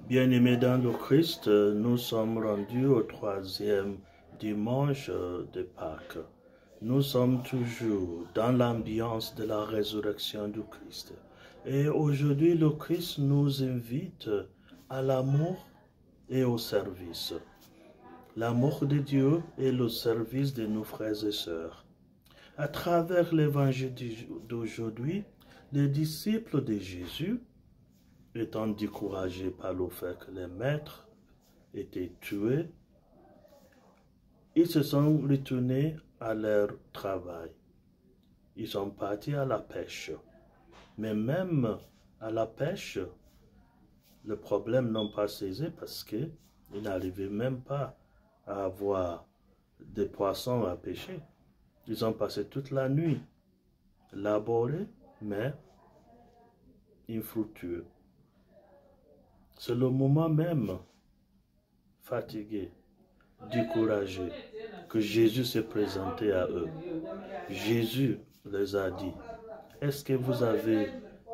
Bien-aimés dans le Christ, nous sommes rendus au troisième dimanche de Pâques. Nous sommes toujours dans l'ambiance de la résurrection du Christ. Et aujourd'hui, le Christ nous invite à l'amour et au service. L'amour de Dieu et le service de nos frères et sœurs. À travers l'évangile d'aujourd'hui, les disciples de Jésus, étant découragés par le fait que les maîtres étaient tués, ils se sont retournés à leur travail. Ils sont partis à la pêche. Mais même à la pêche, le problème n'a pas cessé parce qu'ils n'arrivaient même pas à avoir des poissons à pêcher. Ils ont passé toute la nuit laborés, mais infructueux. C'est le moment même, fatigué, découragé, que Jésus s'est présenté à eux. Jésus les a dit, « Est-ce que vous avez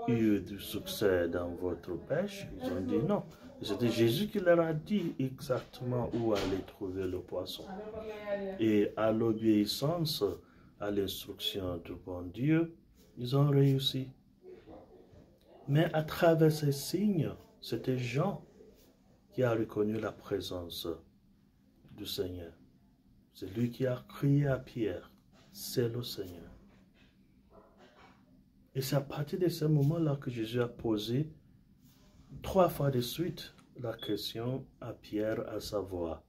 eu du succès dans votre pêche ?» Ils ont dit non. C'était Jésus qui leur a dit exactement où aller trouver le poisson. Et à l'obéissance à l'instruction du bon Dieu, ils ont réussi. Mais à travers ces signes, c'était Jean qui a reconnu la présence du Seigneur. C'est lui qui a crié à Pierre, c'est le Seigneur. Et c'est à partir de ce moment-là que Jésus a posé 3 fois de suite la question à Pierre, à savoir,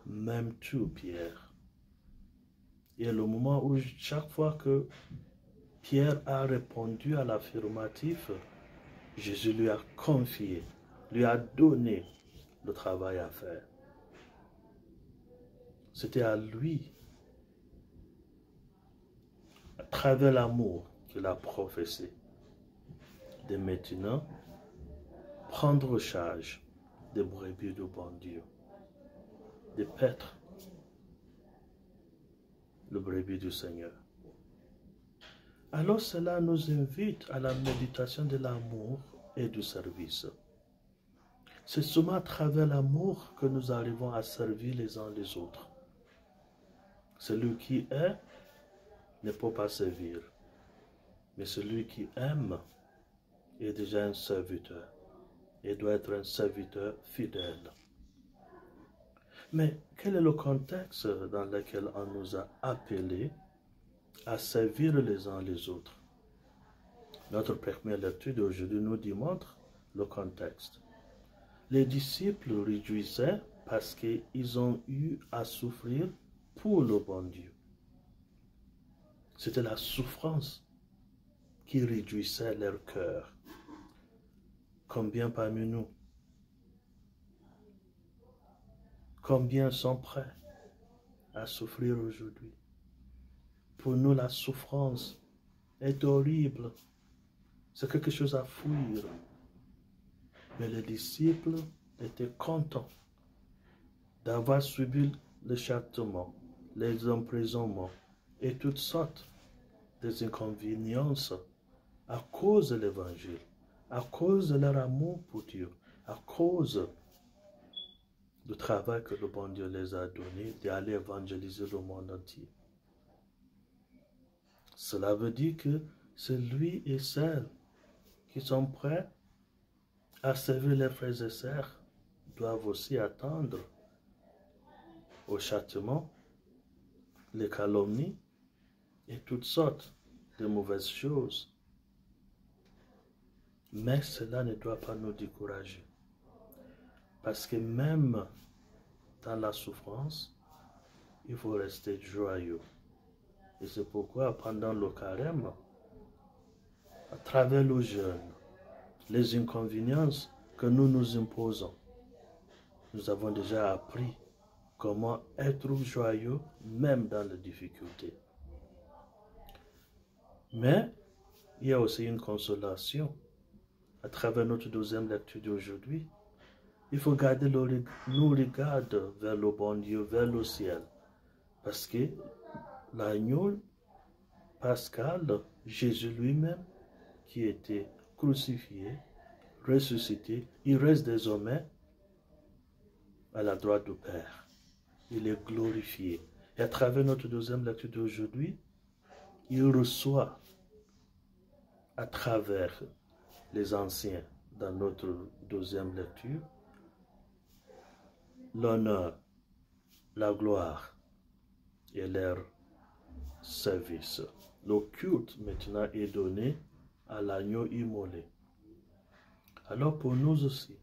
m'aimes-tu, Pierre? Et le moment où chaque fois que Pierre a répondu à l'affirmatif, Jésus lui a confié, lui a donné le travail à faire. C'était à lui, à travers l'amour qu'il a professé, de maintenant prendre charge des brebis du bon Dieu, de paître le brebis du Seigneur. Alors cela nous invite à la méditation de l'amour et du service. C'est seulement à travers l'amour que nous arrivons à servir les uns les autres. Celui qui est ne peut pas servir, mais celui qui aime est déjà un serviteur et doit être un serviteur fidèle. Mais quel est le contexte dans lequel on nous a appelés à servir les uns les autres? Notre première lecture d'aujourd'hui nous démontre le contexte. Les disciples réjouissaient parce qu'ils ont eu à souffrir pour le bon Dieu. C'était la souffrance qui réjouissait leur cœur. Combien parmi nous, combien sont prêts à souffrir aujourd'hui? Pour nous, la souffrance est horrible. C'est quelque chose à fuir. Mais les disciples étaient contents d'avoir subi le châtiment, les emprisonnements et toutes sortes d'inconvéniences à cause de l'évangile, à cause de leur amour pour Dieu, à cause du travail que le bon Dieu les a donné d'aller évangéliser le monde entier. Cela veut dire que celui et celles qui sont prêts à servir les frères et sœurs doivent aussi attendre au châtiment, les calomnies et toutes sortes de mauvaises choses. Mais cela ne doit pas nous décourager. Parce que même dans la souffrance, il faut rester joyeux. Et c'est pourquoi pendant le carême, à travers le jeûne, les inconvéniences que nous nous imposons, nous avons déjà appris comment être joyeux même dans les difficultés. Mais il y a aussi une consolation. À travers notre deuxième lecture d'aujourd'hui, il faut garder nos regards vers le bon Dieu, vers le ciel. Parce que l'agneau pascal, Jésus lui-même, qui était crucifié, ressuscité, il reste désormais à la droite du Père. Il est glorifié. Et à travers notre deuxième lecture d'aujourd'hui, il reçoit à travers les anciens dans notre deuxième lecture l'honneur, la gloire et leur service. Le culte maintenant est donné à l'agneau immolé. Alors pour nous aussi,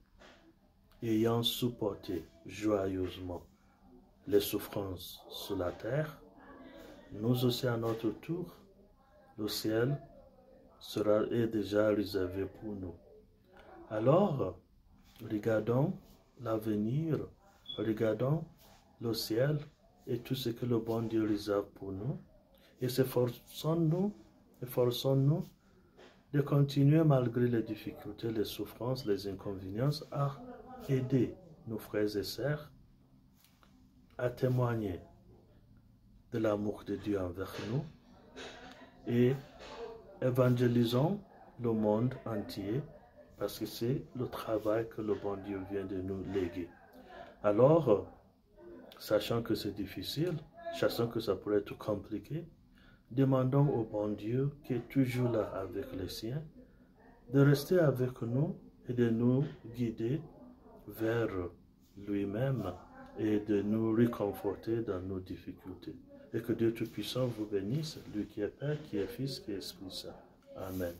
ayant supporté joyeusement les souffrances sur la terre, nous aussi à notre tour, le ciel est déjà réservé pour nous. Alors, regardons l'avenir, regardons le ciel et tout ce que le bon Dieu réserve pour nous, et efforçons-nous de continuer malgré les difficultés, les souffrances, les inconvénients à aider nos frères et sœurs à témoigner de l'amour de Dieu envers nous et évangélisons le monde entier parce que c'est le travail que le bon Dieu vient de nous léguer. Alors, sachant que c'est difficile, sachant que ça pourrait être compliqué, demandons au bon Dieu qui est toujours là avec les siens de rester avec nous et de nous guider vers lui-même et de nous réconforter dans nos difficultés. Et que Dieu Tout-Puissant vous bénisse, lui qui est Père, qui est Fils, qui est Esprit Saint. Amen.